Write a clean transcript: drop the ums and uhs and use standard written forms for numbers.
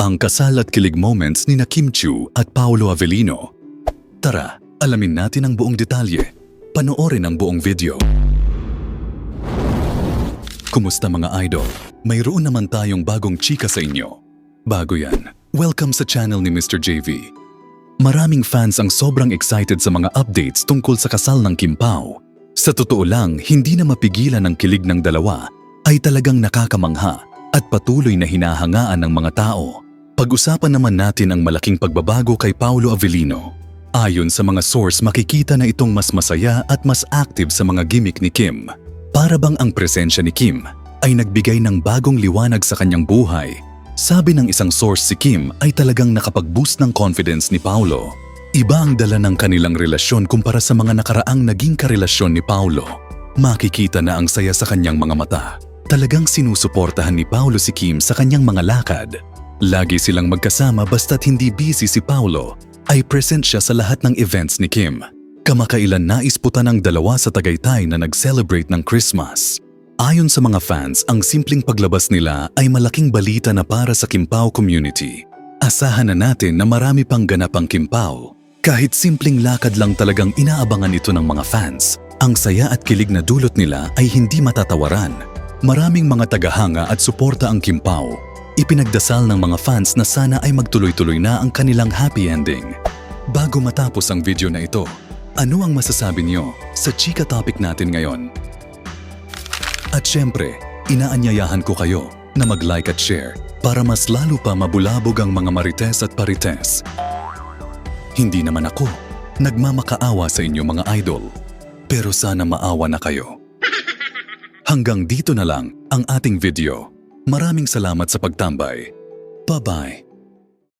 ang kasal at kilig moments ni Kim Chiu at Paolo Avellino. Tara, alamin natin ang buong detalye. Panoorin ang buong video. Kumusta mga idol? Mayroon naman tayong bagong chika sa inyo. Bago yan, welcome sa channel ni Mr. JV. Maraming fans ang sobrang excited sa mga updates tungkol sa kasal ng Kim Pao. Sa totoo lang, hindi na mapigilan ang kilig ng dalawa ay talagang nakakamangha at patuloy na hinahangaan ng mga tao. Pag-usapan naman natin ang malaking pagbabago kay Paolo Avellino. Ayon sa mga source, makikita na itong mas masaya at mas active sa mga gimmick ni Kim. Para bang ang presensya ni Kim ay nagbigay ng bagong liwanag sa kanyang buhay. Sabi ng isang source, si Kim ay talagang nakapag-boost ng confidence ni Paolo. Iba ang dala ng kanilang relasyon kumpara sa mga nakaraang naging karelasyon ni Paolo. Makikita na ang saya sa kanyang mga mata. Talagang sinusuportahan ni Paolo si Kim sa kanyang mga lakad. Lagi silang magkasama basta't hindi busy si Paolo, ay present siya sa lahat ng events ni Kim. Kamakailan naisputan ng dalawa sa Tagaytay na nag-celebrate ng Christmas. Ayon sa mga fans, ang simpleng paglabas nila ay malaking balita na para sa Kim Pao community. Asahan na natin na marami pang ganap ang Kim Pao. Kahit simpleng lakad lang talagang inaabangan ito ng mga fans. Ang saya at kilig na dulot nila ay hindi matatawaran. Maraming mga tagahanga at suporta ang Kim Pao. Ipinagdasal ng mga fans na sana ay magtuloy-tuloy na ang kanilang happy ending. Bago matapos ang video na ito, ano ang masasabi niyo sa chika topic natin ngayon? At syempre, inaanyayahan ko kayo na mag-like at share para mas lalo pa mabulabog ang mga marites at parites. Hindi naman ako nagmamakaawa sa inyo mga idol, pero sana maawa na kayo. Hanggang dito na lang ang ating video. Maraming salamat sa pagtambay. Bye-bye!